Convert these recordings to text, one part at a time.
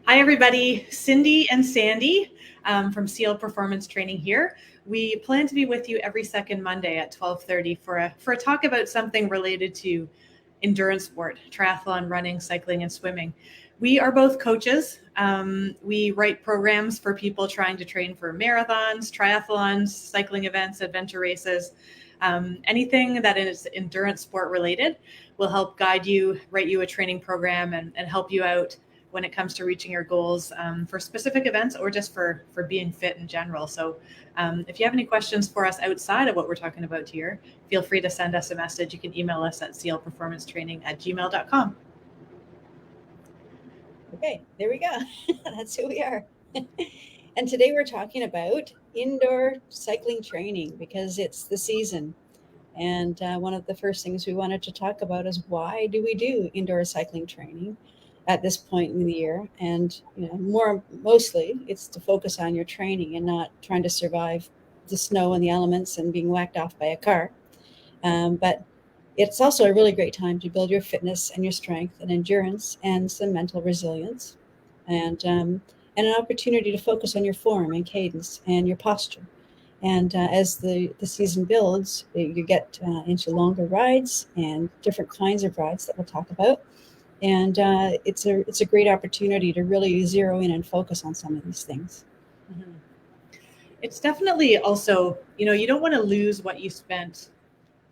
Hi, everybody. Cindy and Sandie from CL Performance Training here. We plan to be with you every second Monday at 12:30 for a talk about something related to endurance sport, triathlon, running, cycling, and swimming. We are both coaches. We write programs for people trying to train for marathons, triathlons, cycling events, adventure races. Anything that is endurance sport related will help guide you, write you a training program, and help you out when it comes to reaching your goals for specific events or just for being fit in general. So if you have any questions for us outside of what we're talking about here, feel free to send us a message. You can email us at clperformancetraining@gmail.com. Okay, there we go. That's who we are. And today we're talking about indoor cycling training because it's the season. And one of the first things we wanted to talk about is why do we do indoor cycling training at this point in the year? And mostly it's to focus on your training and not trying to survive the snow and the elements and being whacked off by a car. But it's also a really great time to build your fitness and your strength and endurance and some mental resilience, and an opportunity to focus on your form and cadence and your posture. And as the season builds, you get into longer rides and different kinds of rides that we'll talk about. And it's a great opportunity to really zero in and focus on some of these things. Mm-hmm. It's definitely also, you don't want to lose what you spent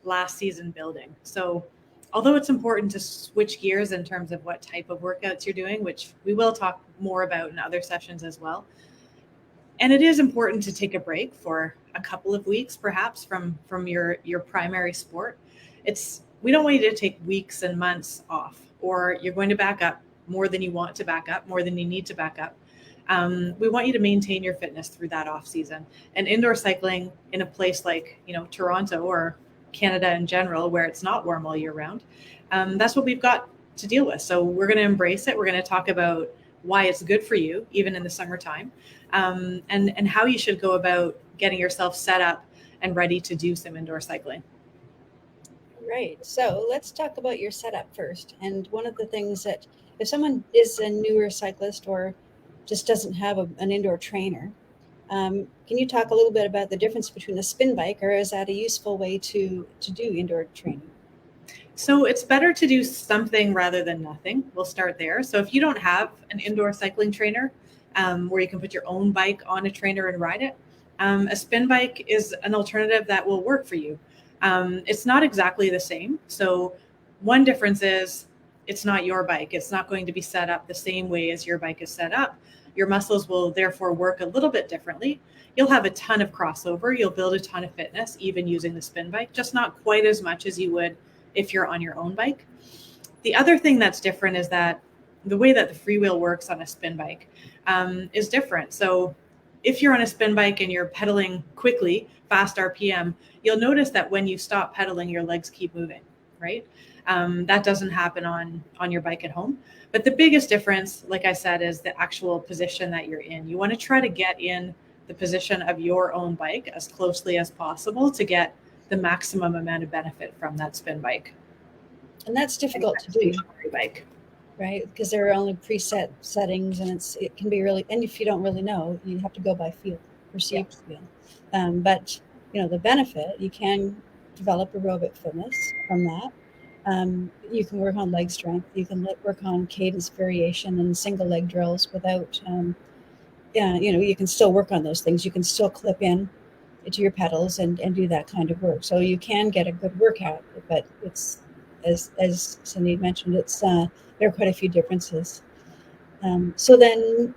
last season building. So although it's important to switch gears in terms of what type of workouts you're doing, which we will talk more about in other sessions as well, and it is important to take a break for a couple of weeks, perhaps from your primary sport. We don't want you to take weeks and months off, or you're going to back up more than you want to back up, more than you need to back up. We want you to maintain your fitness through that off season. And indoor cycling in a place like Toronto or Canada in general, where it's not warm all year round, that's what we've got to deal with. So we're going to embrace it. We're going to talk about why it's good for you, even in the summertime, and how you should go about getting yourself set up and ready to do some indoor cycling. Right. So let's talk about your setup first. And one of the things that if someone is a newer cyclist or just doesn't have an indoor trainer, can you talk a little bit about the difference between a spin bike, or is that a useful way to do indoor training? So it's better to do something rather than nothing. We'll start there. So if you don't have an indoor cycling trainer where you can put your own bike on a trainer and ride it, a spin bike is an alternative that will work for you. It's not exactly the same. So one difference is it's not your bike. It's not going to be set up the same way as your bike is set up. Your muscles will therefore work a little bit differently. You'll have a ton of crossover. You'll build a ton of fitness, even using the spin bike, just not quite as much as you would if you're on your own bike. The other thing that's different is that the way that the freewheel works on a spin bike is different. So if you're on a spin bike and you're pedaling quickly, fast RPM, you'll notice that when you stop pedaling, your legs keep moving, right? That doesn't happen on your bike at home. But the biggest difference, like I said, is the actual position that you're in. You want to try to get in the position of your own bike as closely as possible to get the maximum amount of benefit from that spin bike. And that's difficult to do, bike, right? Because there are only preset settings, and it can be really. And if you don't really know, you have to go by feel, perceived feel. But the benefit, you can develop aerobic fitness from that. You can work on leg strength. You can work on cadence variation and single leg drills without. You can still work on those things. You can still clip in to your pedals and do that kind of work. So you can get a good workout, but it's as Cindy mentioned, there are quite a few differences. So then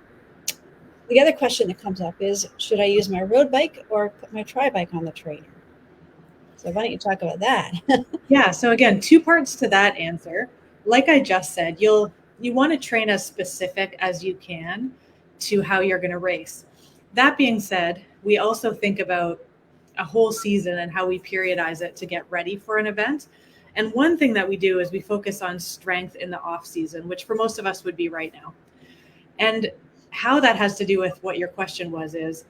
the other question that comes up is, should I use my road bike or put my tri bike on the trainer? So why don't you talk about that? Yeah. So again, two parts to that answer. Like I just said, you want to train as specific as you can to how you're going to race. That being said, we also think about a whole season and how we periodize it to get ready for an event. And one thing that we do is we focus on strength in the off season, which for most of us would be right now. And how that has to do with what your question was is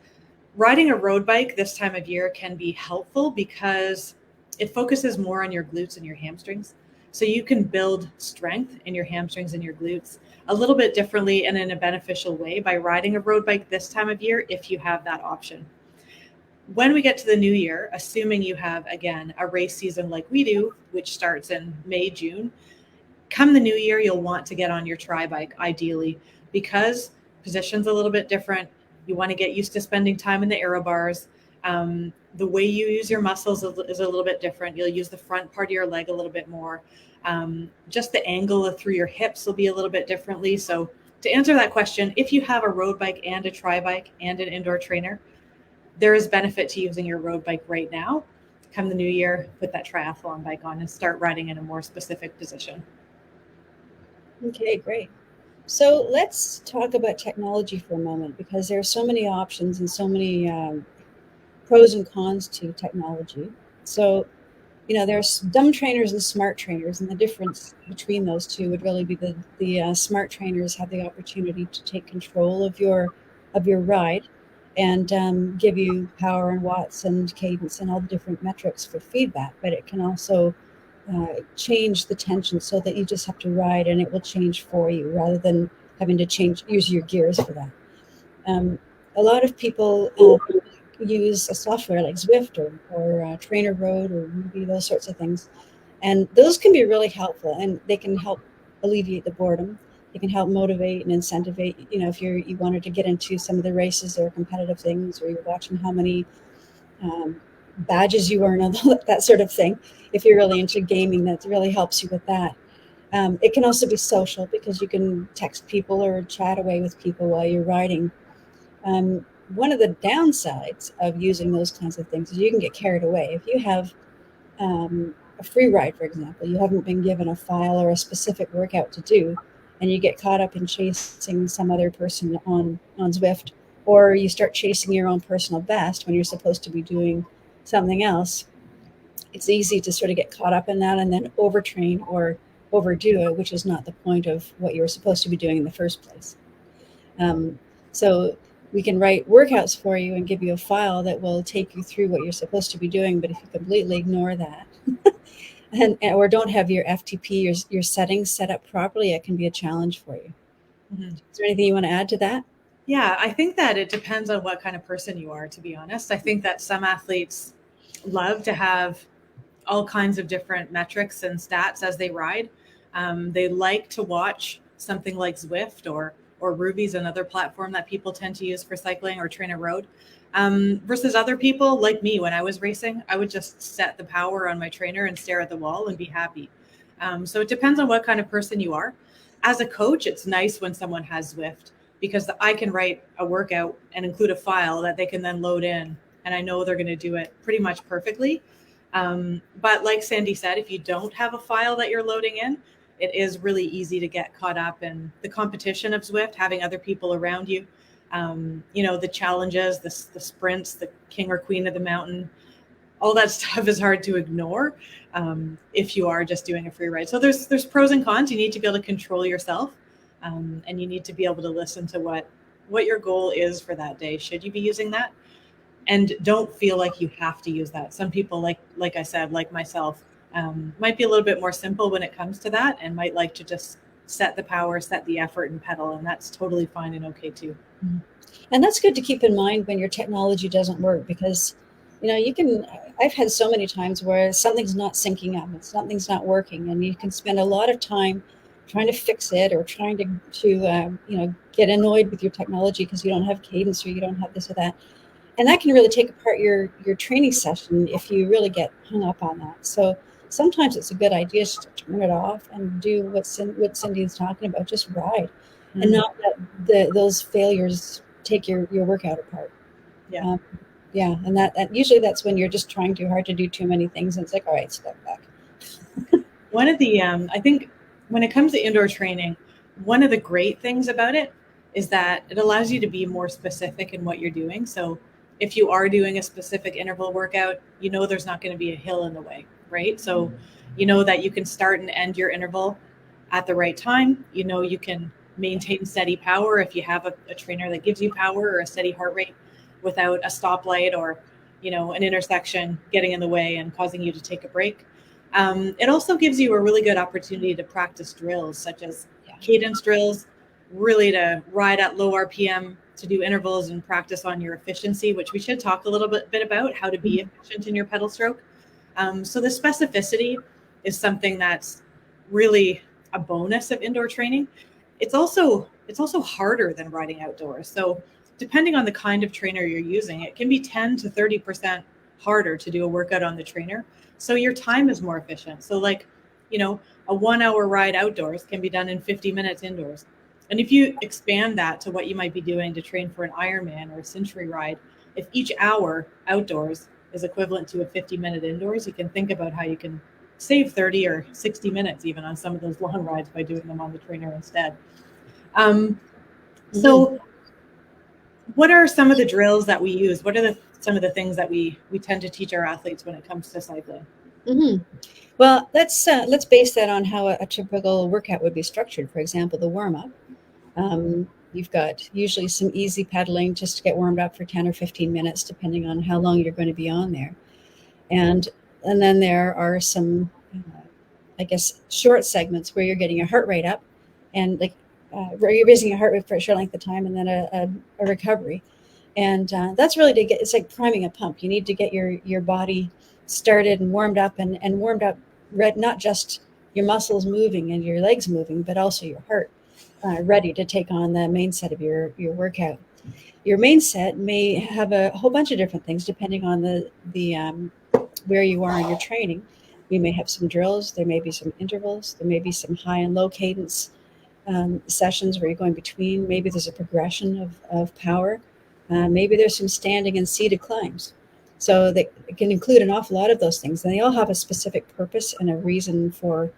riding a road bike this time of year can be helpful because it focuses more on your glutes and your hamstrings. So you can build strength in your hamstrings and your glutes a little bit differently and in a beneficial way by riding a road bike this time of year if you have that option. When we get to the new year, assuming you have, again, a race season like we do, which starts in May, June, come the new year, you'll want to get on your tri bike ideally, because position's a little bit different. You want to get used to spending time in the aero bars. The way you use your muscles is a little bit different. You'll use the front part of your leg a little bit more. Just the angle through your hips will be a little bit differently. So to answer that question, if you have a road bike and a tri bike and an indoor trainer, there is benefit to using your road bike right now. Come the new year, put that triathlon bike on and start riding in a more specific position. Okay, great. So let's talk about technology for a moment, because there are so many options and so many pros and cons to technology. So, there's dumb trainers and smart trainers, and the difference between those two would really be the smart trainers have the opportunity to take control of your ride and give you power and watts and cadence and all the different metrics for feedback. But it can also change the tension so that you just have to ride and it will change for you, rather than having to use your gears for that. A lot of people use a software like Zwift or Trainer Road or Ruby, those sorts of things. And those can be really helpful, and they can help alleviate the boredom. They can help motivate and incentivate, if you wanted to get into some of the races or competitive things, or you're watching how many badges you earn and that sort of thing. If you're really into gaming, that really helps you with that. It can also be social, because you can text people or chat away with people while you're riding. One of the downsides of using those kinds of things is you can get carried away. If you have a free ride, for example, you haven't been given a file or a specific workout to do, and you get caught up in chasing some other person on Zwift, or you start chasing your own personal best when you're supposed to be doing something else, it's easy to sort of get caught up in that and then overtrain or overdo it, which is not the point of what you were supposed to be doing in the first place. So we can write workouts for you and give you a file that will take you through what you're supposed to be doing. But if you completely ignore that or don't have your FTP, your settings set up properly, it can be a challenge for you. Mm-hmm. Is there anything you want to add to that? Yeah, I think that it depends on what kind of person you are, to be honest. I think that some athletes love to have all kinds of different metrics and stats as they ride. They like to watch something like Zwift or Ruby's another platform that people tend to use for cycling, or Trainer Road. Versus other people like me, when I was racing, I would just set the power on my trainer and stare at the wall and be happy. So it depends on what kind of person you are. As a coach, it's nice when someone has Zwift, because I can write a workout and include a file that they can then load in, and I know they're going to do it pretty much perfectly. But like Sandie said, if you don't have a file that you're loading in, it is really easy to get caught up in the competition of Zwift, having other people around you. The challenges, the sprints, the king or queen of the mountain, all that stuff is hard to ignore if you are just doing a free ride. So there's pros and cons. You need to be able to control yourself, and you need to be able to listen to what your goal is for that day. Should you be using that? And don't feel like you have to use that. Some people, like I said, like myself, might be a little bit more simple when it comes to that, and might like to just set the power, set the effort, and pedal, and that's totally fine and okay too. Mm-hmm. And that's good to keep in mind when your technology doesn't work, because I've had so many times where something's not syncing up and something's not working, and you can spend a lot of time trying to fix it, or trying to get annoyed with your technology because you don't have cadence, or you don't have this or that. And that can really take apart your training session if you really get hung up on that. So sometimes it's a good idea just to turn it off and do what Cindy is talking about, just ride, mm-hmm. and not let those failures take your workout apart. Yeah. And that usually that's when you're just trying too hard to do too many things, and it's like, all right, step back. One of the, I think when it comes to indoor training, one of the great things about it is that it allows you to be more specific in what you're doing. So if you are doing a specific interval workout, there's not going to be a hill in the way, right? So that you can start and end your interval at the right time. You can maintain steady power if you have a trainer that gives you power or a steady heart rate without a stoplight or, an intersection getting in the way and causing you to take a break. It also gives you a really good opportunity to practice drills such as Yeah. cadence drills, really to ride at low RPM, to do intervals and practice on your efficiency, which we should talk a little bit about how to be efficient in your pedal stroke. So the specificity is something that's really a bonus of indoor training. It's also harder than riding outdoors. So depending on the kind of trainer you're using, it can be 10 to 30% harder to do a workout on the trainer. So your time is more efficient. So like, a 1 hour ride outdoors can be done in 50 minutes indoors. And if you expand that to what you might be doing to train for an Ironman or a Century ride, if each hour outdoors is equivalent to a 50-minute indoors, you can think about how you can save 30 or 60 minutes even on some of those long rides by doing them on the trainer instead. So what are some of the drills that we use? What are some of the things that we tend to teach our athletes when it comes to cycling? Well, let's base that on how a typical workout would be structured. For example, the warm-up. You've got usually some easy pedaling just to get warmed up for 10 or 15 minutes, depending on how long you're going to be on there. And then there are some, I guess, short segments where you're getting your heart rate up and where you're raising your heart rate for a short length of time and then a recovery. And that's really it's like priming a pump. You need to get your body started and warmed up and warmed up, not just your muscles moving and your legs moving, but also your heart ready to take on the main set of your workout. Your main set may have a whole bunch of different things depending on the where you are in your training. You may have some drills, there may be some intervals, there may be some high and low cadence sessions where you're going between. Maybe there's a progression of power. Maybe there's some standing and seated climbs. So they can include an awful lot of those things, and they all have a specific purpose and a reason for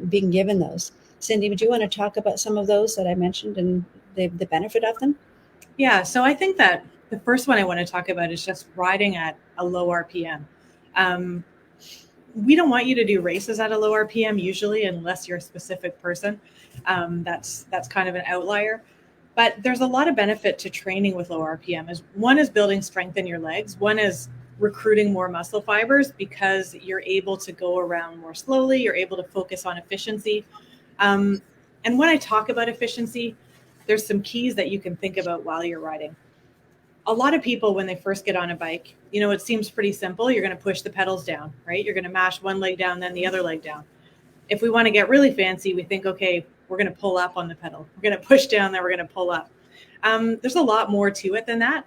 being given those. Cindy, would you want to talk about some of those that I mentioned and the benefit of them? Yeah, so I think that the first one I want to talk about is just riding at a low RPM. We don't want you to do races at a low RPM usually, unless you're a specific person. That's kind of an outlier. But there's a lot of benefit to training with low RPM. One is building strength in your legs. One is recruiting more muscle fibers because you're able to go around more slowly. You're able to focus on efficiency. And when I talk about efficiency, there's some keys that you can think about while you're riding. A lot of people, when they first get on a bike, it seems pretty simple. You're going to push the pedals down, right? You're going to mash one leg down, then the other leg down. If we want to get really fancy, we think, okay, we're going to pull up on the pedal. We're going to push down, then we're going to pull up. There's a lot more to it than that.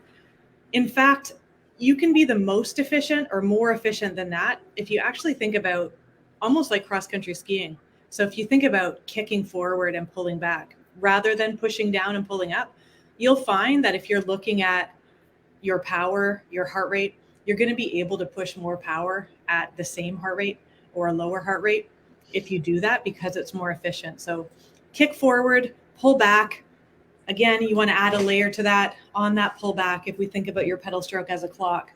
In fact, you can be the most efficient or more efficient than that if you actually think about almost like cross-country skiing. So if you think about kicking forward and pulling back rather than pushing down and pulling up, you'll find that if you're looking at your power, your heart rate, you're going to be able to push more power at the same heart rate or a lower heart rate if you do that because it's more efficient. So kick forward, pull back. Again, you want to add a layer to that on that pull back. If we think about your pedal stroke as a clock,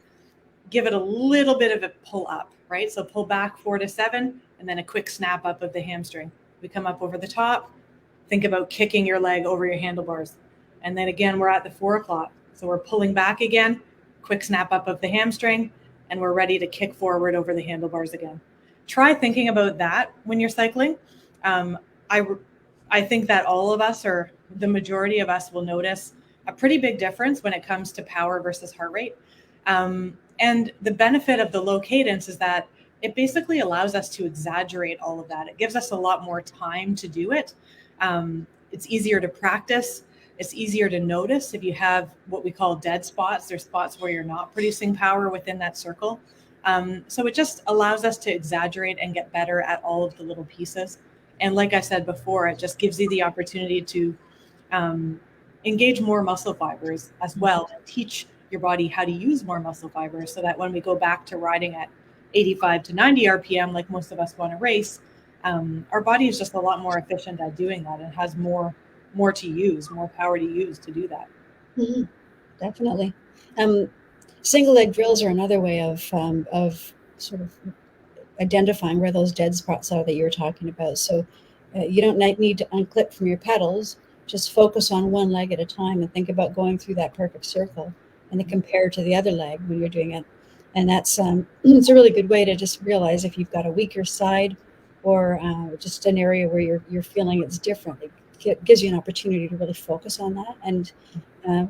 give it a little bit of a pull up, right? So pull back 4 to 7 and then a quick snap up of the hamstring. We come up over the top. Think about kicking your leg over your handlebars. And then again, we're at the 4 o'clock. So we're pulling back again, quick snap up of the hamstring, and we're ready to kick forward over the handlebars again. Try thinking about that when you're cycling. I think that all of us, or the majority of us, will notice a pretty big difference when it comes to power versus heart rate. And the benefit of the low cadence is that it basically allows us to exaggerate all of that. It gives us a lot more time to do it. It's easier to practice. It's easier to notice if you have what we call dead spots. There's spots where you're not producing power within that circle. So it just allows us to exaggerate and get better at all of the little pieces. And like I said before, it just gives you the opportunity to engage more muscle fibers as well and teach your body how to use more muscle fibers so that when we go back to riding at 85 to 90 RPM, like most of us want to race, our body is just a lot more efficient at doing that and has more to use, more power to use to do that. Mm-hmm. Definitely. Single leg drills are another way of sort of identifying where those dead spots are that you were talking about. So you don't need to unclip from your pedals. Just focus on one leg at a time and think about going through that perfect circle and then compare to the other leg when you're doing it. And that's it's a really good way to just realize if you've got a weaker side or just an area where you're feeling it's different. It gives you an opportunity to really focus on that, and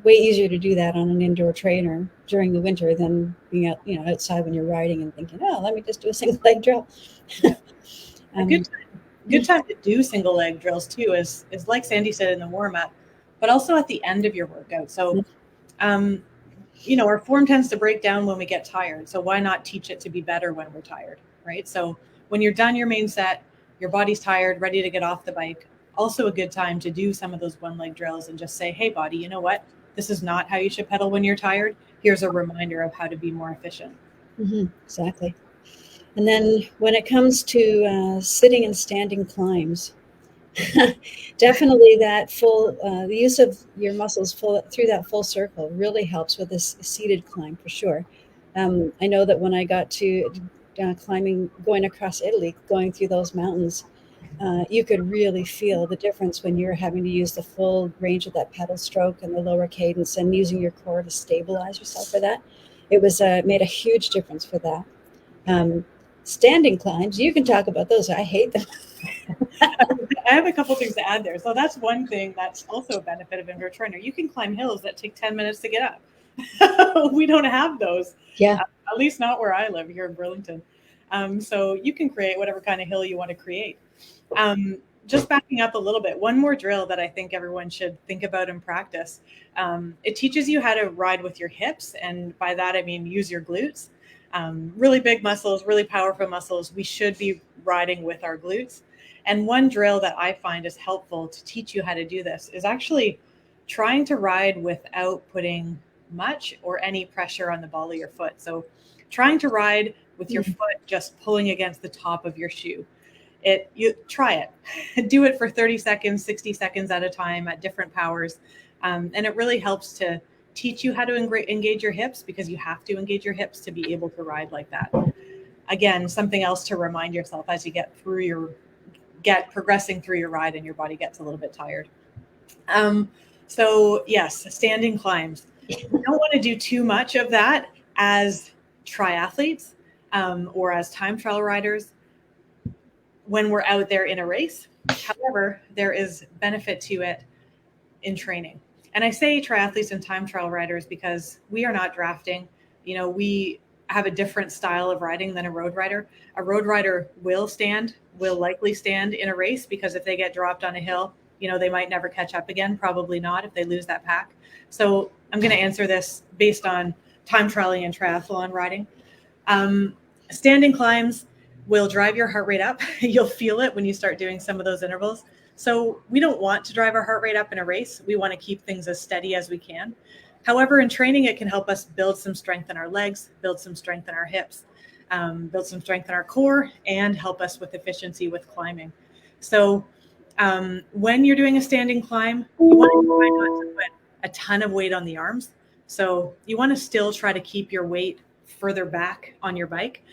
way easier to do that on an indoor trainer during the winter than being out, outside when you're riding and thinking, oh, let me just do a single leg drill. Yeah. A um, good time to do single leg drills too is like Sandie said in the warm up, but also at the end of your workout. So, our form tends to break down when we get tired. So why not teach it to be better when we're tired, right? So when you're done your main set, your body's tired, ready to get off the bike. Also a good time to do some of those one leg drills and just say, hey, body, you know what? This is not how you should pedal when you're tired. Here's a reminder of how to be more efficient. Exactly. And then when it comes to sitting and standing climbs, definitely that the use of your muscles through that full circle really helps with this seated climb for sure. I know that when I got to climbing, going across Italy, going through those mountains, you could really feel the difference when you're having to use the full range of that pedal stroke and the lower cadence and using your core to stabilize yourself for that. It was made a huge difference for that. Standing climbs, you can talk about those. I hate them. I have a couple things to add there. So that's one thing that's also a benefit of indoor trainer. You can climb hills that take 10 minutes to get up. We don't have those. Yeah. At least not where I live here in Burlington. So you can create whatever kind of hill you want to create. Just backing up a little bit, one more drill that I think everyone should think about and practice. It teaches you how to ride with your hips. And by that, I mean, use your glutes. Really big muscles, really powerful muscles. We should be riding with our glutes. And one drill that I find is helpful to teach you how to do this is actually trying to ride without putting much or any pressure on the ball of your foot. So trying to ride with your foot just pulling against the top of your shoe. You try it. Do it for 30 seconds, 60 seconds at a time at different powers. And it really helps to teach you how to engage your hips, because you have to engage your hips to be able to ride like that. Again, something else to remind yourself as you get progressing through your ride and your body gets a little bit tired. So yes, standing climbs. You don't want to do too much of that as triathletes or as time trial riders when we're out there in a race. However, there is benefit to it in training. And I say triathletes and time trial riders because we are not drafting. We have a different style of riding than a road rider. A road rider will likely stand in a race, because if they get dropped on a hill, they might never catch up again. Probably not if they lose that pack. So I'm going to answer this based on time trialing and triathlon riding. Standing climbs will drive your heart rate up. You'll feel it when you start doing some of those intervals. So we don't want to drive our heart rate up in a race. We want to keep things as steady as we can. However, in training, it can help us build some strength in our legs, build some strength in our hips, build some strength in our core, and help us with efficiency with climbing. So when you're doing a standing climb, you want to try not to put a ton of weight on the arms. So you want to still try to keep your weight further back on your bike.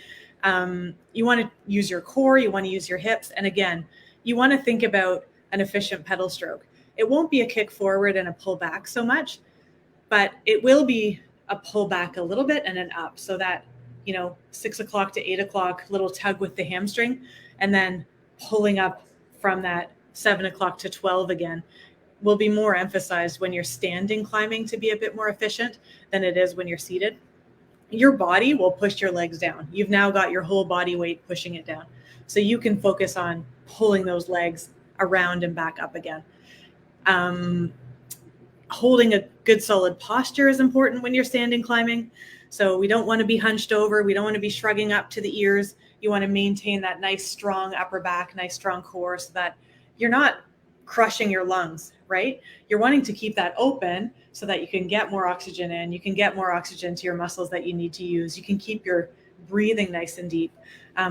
You want to use your core, you want to use your hips. And again, you want to think about an efficient pedal stroke. It won't be a kick forward and a pull back so much, but it will be a pull back a little bit and an up, so that, 6 o'clock to 8 o'clock little tug with the hamstring, and then pulling up from that 7 o'clock to 12 again will be more emphasized when you're standing climbing to be a bit more efficient than it is when you're seated. Your body will push your legs down. You've now got your whole body weight pushing it down. So you can focus on pulling those legs around and back up again. Holding a good solid posture is important when you're standing climbing. So we don't want to be hunched over. We don't want to be shrugging up to the ears. You want to maintain that nice, strong upper back, nice, strong core, so that you're not crushing your lungs, right? You're wanting to keep that open so that you can get more oxygen in. You can get more oxygen to your muscles that you need to use. You can keep your breathing nice and deep.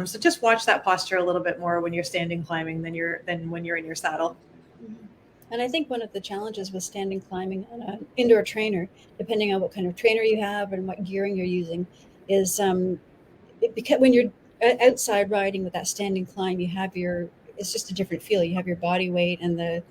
So just watch that posture a little bit more when you're standing climbing than when you're in your saddle. And I think one of the challenges with standing climbing on an indoor trainer, depending on what kind of trainer you have and what gearing you're using, is because when you're outside riding with that standing climb, it's just a different feel. You have your body weight and the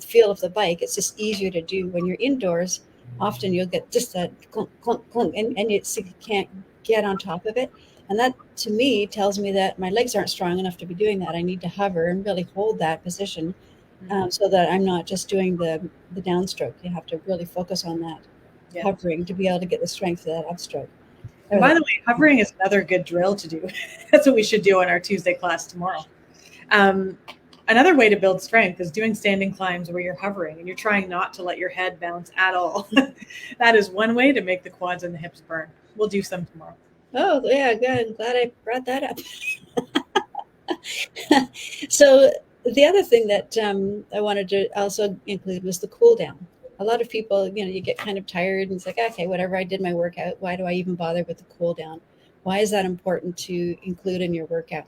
feel of the bike. It's just easier to do. When you're indoors, often you'll get just that clunk, clunk, clunk, and you can't get on top of it. And that to me tells me that my legs aren't strong enough to be doing that. I need to hover and really hold that position, so that I'm not just doing the downstroke. You have to really focus on that Yeah. hovering to be able to get the strength of that upstroke. And by the way, hovering is another good drill to do. That's what we should do on our Tuesday class tomorrow. Another way to build strength is doing standing climbs where you're hovering and you're trying not to let your head bounce at all. That is one way to make the quads and the hips burn. We'll do some tomorrow. Oh, yeah, good. I'm glad I brought that up. So the other thing that I wanted to also include was the cool down. A lot of people, you get kind of tired and it's like, okay, whatever, I did my workout. Why do I even bother with the cool down? Why is that important to include in your workout?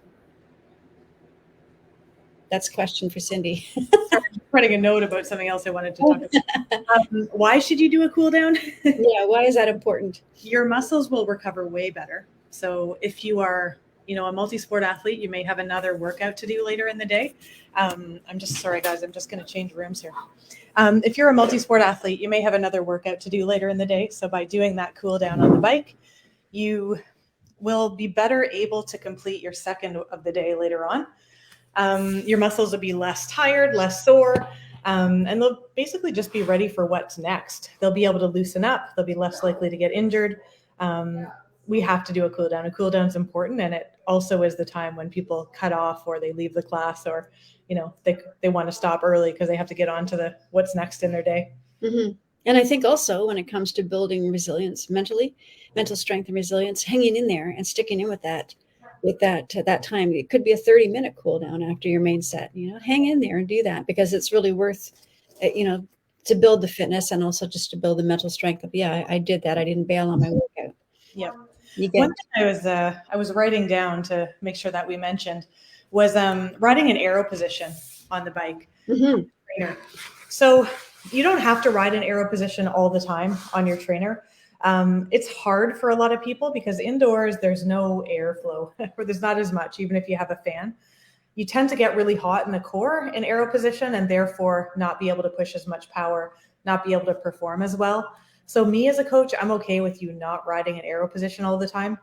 That's a question for Cindy. I'm writing a note about something else I wanted to talk about. Why should you do a cool down? Yeah, why is that important? Your muscles will recover way better. So if you are, a multi-sport athlete, you may have another workout to do later in the day. I'm just sorry, guys. I'm just going to change rooms here. If you're a multi-sport athlete, you may have another workout to do later in the day. So by doing that cool down on the bike, you will be better able to complete your second of the day later on. Your muscles will be less tired, less sore, and they'll basically just be ready for what's next. They'll be able to loosen up. They'll be less likely to get injured. We have to do a cool down. A cool down is important, and it also is the time when people cut off or they leave the class, or they want to stop early because they have to get on to what's next in their day. Mm-hmm. And I think also when it comes to building resilience mentally, mental strength and resilience, hanging in there and sticking in with that time. It could be a 30-minute cool down after your main set. Hang in there and do that, because it's really worth to build the fitness and also just to build the mental strength of, yeah, I did that. I didn't bail on my workout. Yeah. One thing I was writing down to make sure that we mentioned was riding an arrow position on the bike. Mm-hmm. So you don't have to ride an arrow position all the time on your trainer. It's hard for a lot of people because indoors there's no airflow, or there's not as much, even if you have a fan. You tend to get really hot in the core in arrow position and therefore not be able to push as much power, not be able to perform as well. So me as a coach, I'm okay with you not riding an arrow position all the time.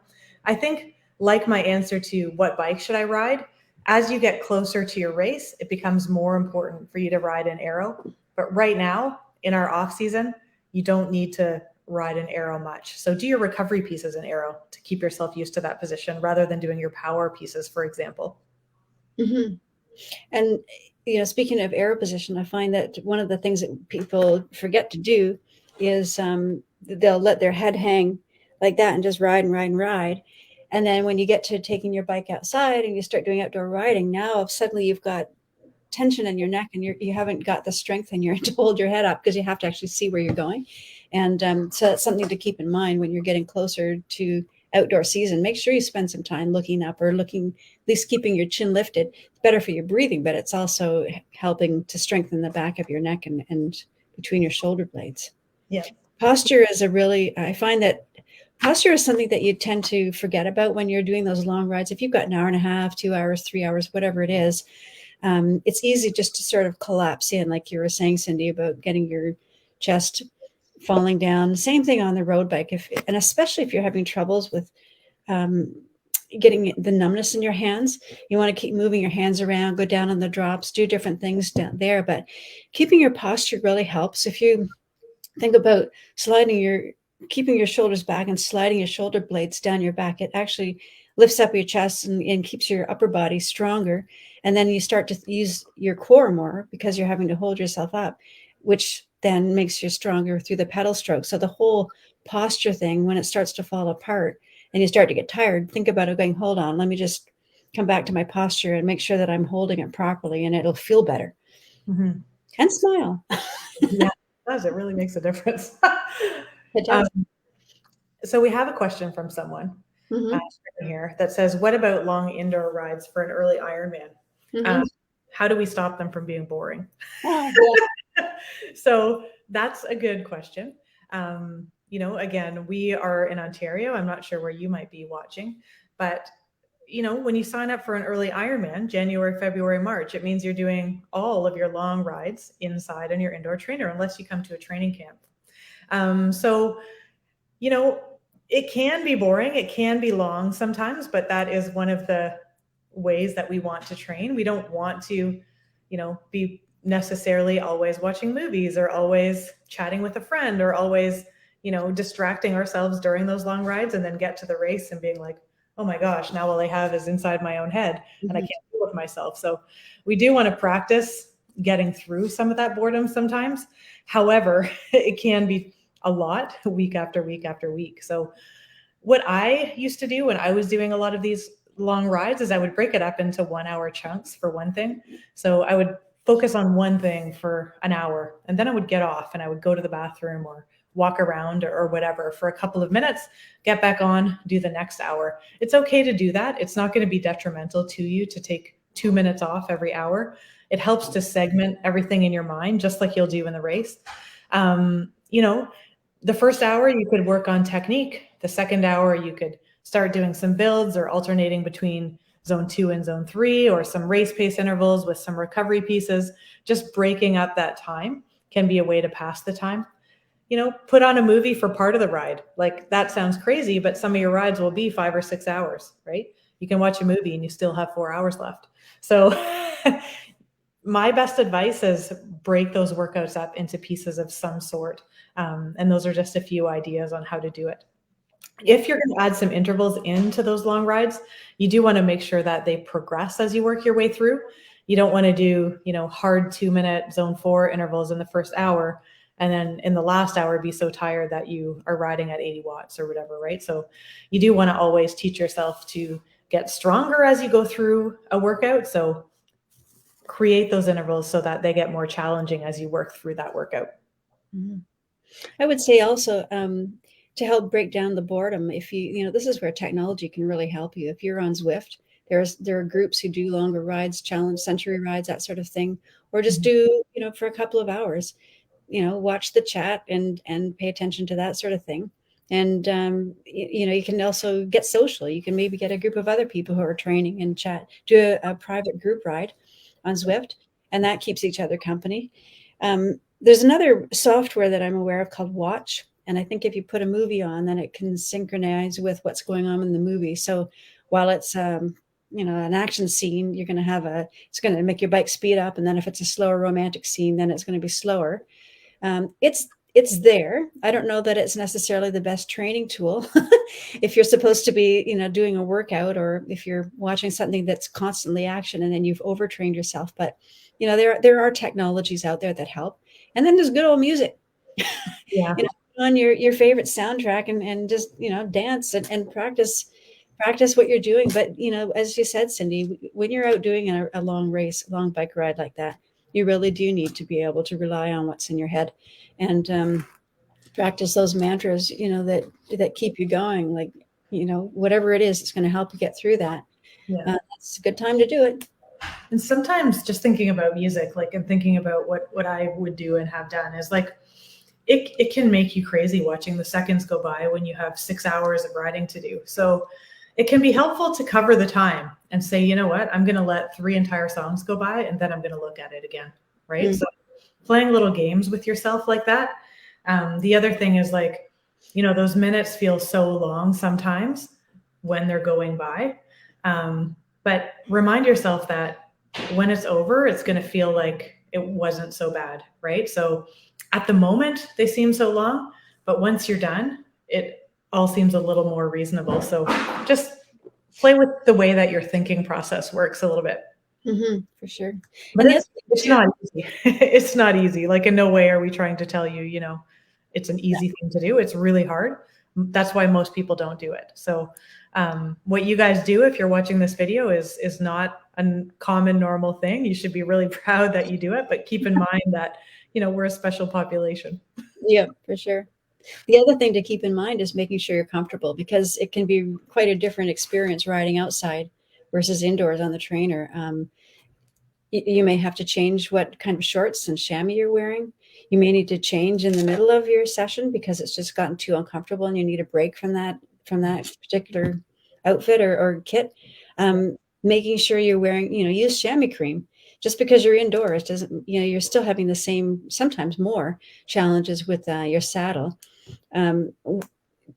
I think, like my answer to what bike should I ride, as you get closer to your race, it becomes more important for you to ride an arrow. But right now in our off season, you don't need to ride an arrow much. So do your recovery pieces in arrow to keep yourself used to that position rather than doing your power pieces, for example. Mm-hmm. And, speaking of arrow position, I find that one of the things that people forget to do is they'll let their head hang like that and just ride and ride and ride. And then when you get to taking your bike outside and you start doing outdoor riding, now suddenly you've got tension in your neck and you haven't got the strength in your to hold your head up, because you have to actually see where you're going. And so that's something to keep in mind when you're getting closer to outdoor season. Make sure you spend some time looking up, or at least keeping your chin lifted. It's better for your breathing, but it's also helping to strengthen the back of your neck and between your shoulder blades. Yeah. Posture is I find that posture is something that you tend to forget about when you're doing those long rides. If you've got an hour and a half, 2 hours, 3 hours, whatever it is, it's easy just to sort of collapse in, like you were saying, Cindy, about getting your chest falling down. Same thing on the road bike, and especially if you're having troubles with getting the numbness in your hands. You want to keep moving your hands around, go down on the drops, do different things down there. But keeping your posture really helps. If you think about keeping your shoulders back and sliding your shoulder blades down your back, it actually lifts up your chest and keeps your upper body stronger. And then you start to use your core more because you're having to hold yourself up, which then makes you stronger through the pedal stroke. So the whole posture thing, when it starts to fall apart and you start to get tired, think about it going, hold on, let me just come back to my posture and make sure that I'm holding it properly, and it'll feel better. Mm-hmm. And smile. Yeah, it does. It really makes a difference. It does. So we have a question from someone here that says, what about long indoor rides for an early Ironman? How do we stop them from being boring? Yeah. So that's a good question. Again, we are in Ontario. I'm not sure where you might be watching, but when you sign up for an early Ironman, January, February, March, it means you're doing all of your long rides inside on your indoor trainer, unless you come to a training camp. So, it can be boring, it can be long sometimes, but that is one of the ways that we want to train. We don't want to, be necessarily always watching movies or always chatting with a friend or always, distracting ourselves during those long rides and then get to the race and being like, oh my gosh, now all I have is inside my own head and I can't deal with myself. So we do want to practice getting through some of that boredom sometimes. However, it can be a lot week after week after week. So what I used to do when I was doing a lot of these long rides is I would break it up into 1 hour chunks for one thing. So I would focus on one thing for an hour and then I would get off and I would go to the bathroom or walk around or whatever for a couple of minutes, get back on, do the next hour. It's okay to do that. It's not going to be detrimental to you to take 2 minutes off every hour. It helps to segment everything in your mind, just like you'll do in the race. The first hour you could work on technique. The second hour you could start doing some builds or alternating between zone 2 and zone 3 or some race pace intervals with some recovery pieces. Just breaking up that time can be a way to pass the time. Put on a movie for part of the ride. Like that sounds crazy, but some of your rides will be 5 or 6 hours, right? You can watch a movie and you still have 4 hours left. So my best advice is break those workouts up into pieces of some sort. And those are just a few ideas on how to do it. If you're going to add some intervals into those long rides, you do want to make sure that they progress as you work your way through. You don't want to do, hard 2-minute zone 4 intervals in the first hour. And then in the last hour, be so tired that you are riding at 80 watts or whatever, right? So you do want to always teach yourself to get stronger as you go through a workout. So create those intervals so that they get more challenging as you work through that workout. Mm-hmm. I would say also to help break down the boredom, if this is where technology can really help you. If you're on Zwift, there are groups who do longer rides, challenge century rides, that sort of thing, or just do, for a couple of hours, watch the chat and pay attention to that sort of thing. And, you can also get social. You can maybe get a group of other people who are training and chat, do a private group ride on Zwift, and that keeps each other company. There's another software that I'm aware of called Watch. And I think if you put a movie on, then it can synchronize with what's going on in the movie. So while it's, an action scene, you're going to it's going to make your bike speed up. And then if it's a slower romantic scene, then it's going to be slower. It's there. I don't know that it's necessarily the best training tool if you're supposed to be, doing a workout, or if you're watching something that's constantly action and then you've overtrained yourself. But, there are technologies out there that help. And then there's good old music. Yeah. On your favorite soundtrack and just, dance and practice what you're doing. But, as you said, Cindy, when you're out doing a long race, long bike ride like that, you really do need to be able to rely on what's in your head and practice those mantras, that keep you going. Like, whatever it is, it's going to help you get through that. Yeah. It's a good time to do it. And sometimes just thinking about music, and thinking about what I would do and have done is it can make you crazy watching the seconds go by when you have 6 hours of riding to do. So it can be helpful to cover the time and say, you know what, I'm going to let 3 entire songs go by and then I'm going to look at it again. Right. Mm-hmm. So playing little games with yourself like that. The other thing is those minutes feel so long sometimes when they're going by. But remind yourself that when it's over, it's going to feel like it wasn't so bad. Right. So at the moment they seem so long, but once you're done, it all seems a little more reasonable. So just play with the way that your thinking process works a little bit. Mm-hmm, for sure. But it's not easy. It's not easy. In no way are we trying to tell you, it's an easy thing to do. It's really hard. That's why most people don't do it. So what you guys do, if you're watching this video, is not a common, normal thing. You should be really proud that you do it, but keep in mind that, we're a special population. Yeah, for sure. The other thing to keep in mind is making sure you're comfortable, because it can be quite a different experience riding outside versus indoors on the trainer. You may have to change what kind of shorts and chamois you're wearing. You may need to change in the middle of your session because it's just gotten too uncomfortable and you need a break from that particular outfit or kit. Making sure you're wearing, use chamois cream. just because you're indoors doesn't, you're still having the same, sometimes more challenges with your saddle.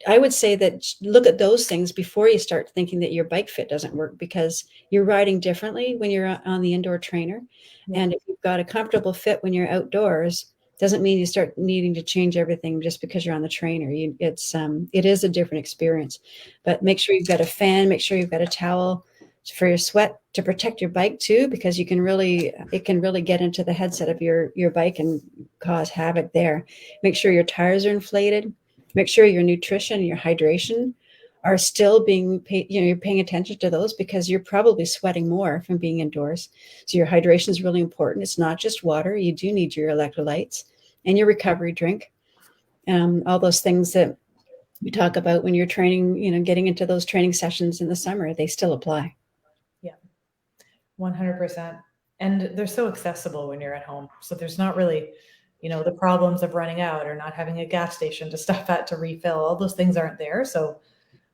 I would say that look at those things before you start thinking that your bike fit doesn't work, because you're riding differently when you're on the indoor trainer. Yeah. And if you've got a comfortable fit when you're outdoors, doesn't mean you start needing to change everything just because you're on the trainer. It is a different experience, but make sure you've got a fan, make sure you've got a towel for your sweat to protect your bike too, because it can really get into the headset of your bike and cause havoc there. Make sure your tires are inflated. Make sure your nutrition and your hydration are still being paid, you're paying attention to those, because you're probably sweating more from being indoors. So your hydration is really important. It's not just water. You do need your electrolytes and your recovery drink. All those things that we talk about when you're training, getting into those training sessions in the summer, they still apply. Yeah, 100%. And they're so accessible when you're at home. So there's not really, the problems of running out or not having a gas station to stop at to refill. All those things aren't there. So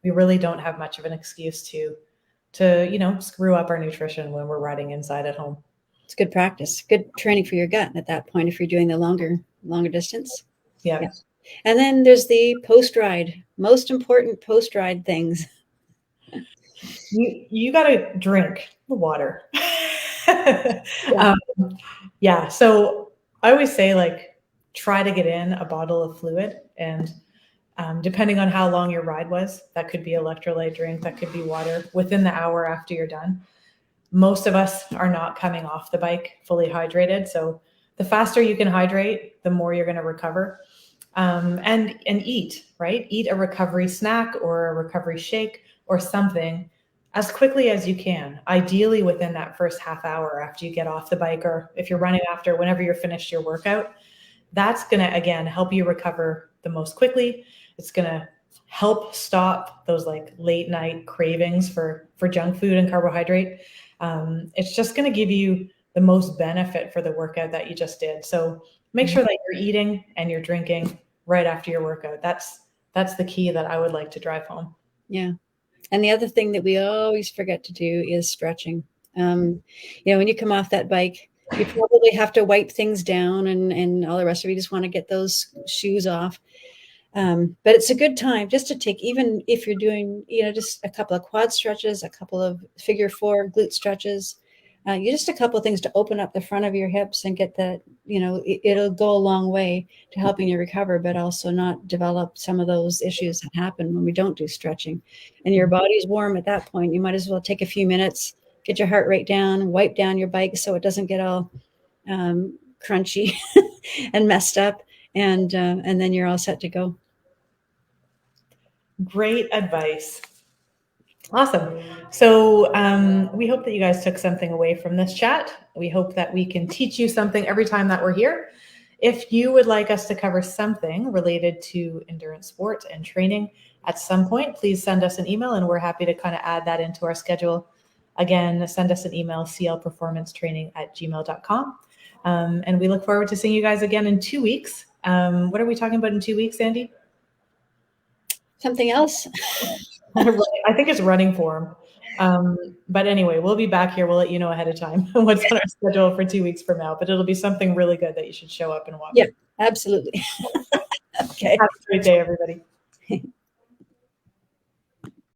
we really don't have much of an excuse to screw up our nutrition when we're riding inside at home. It's good practice, good training for your gut at that point if you're doing the longer distance. Yeah. And then there's the post-ride, most important post-ride things. You got to drink the water. Yeah. So I always say, try to get in a bottle of fluid, and depending on how long your ride was, that could be electrolyte drink, that could be water, within the hour after you're done. Most of us are not coming off the bike fully hydrated. So the faster you can hydrate, the more you're going to recover. And eat, right? Eat a recovery snack or a recovery shake or something as quickly as you can, ideally within that first half hour after you get off the bike, or if you're running after, whenever you're finished your workout. That's going to, again, help you recover the most quickly. It's going to help stop those late night cravings for junk food and carbohydrate. It's just going to give you the most benefit for the workout that you just did. So make sure that you're eating and you're drinking right after your workout. That's the key that I would like to drive home. Yeah. And the other thing that we always forget to do is stretching. When you come off that bike, you probably have to wipe things down and all the rest of you just want to get those shoes off. But it's a good time just to take, even if you're doing, just a couple of quad stretches, a couple of figure 4 glute stretches, just a couple of things to open up the front of your hips and get that, it'll go a long way to helping you recover, but also not develop some of those issues that happen when we don't do stretching. And your body's warm at that point. You might as well take a few minutes, get your heart rate down, wipe down your bike so it doesn't get all crunchy and messed up. And then you're all set to go. Great advice. Awesome. So we hope that you guys took something away from this chat. We hope that we can teach you something every time that we're here. If you would like us to cover something related to endurance sport and training at some point, please send us an email and we're happy to kind of add that into our schedule. Again, send us an email, clperformancetraining@gmail.com. And we look forward to seeing you guys again in 2 weeks. What are we talking about in 2 weeks, Sandie? Something else? I think it's running form. But anyway, we'll be back here. We'll let you know ahead of time what's on our schedule for 2 weeks from now, but it'll be something really good that you should show up and watch. Yeah, absolutely. Okay. Have a great day, everybody.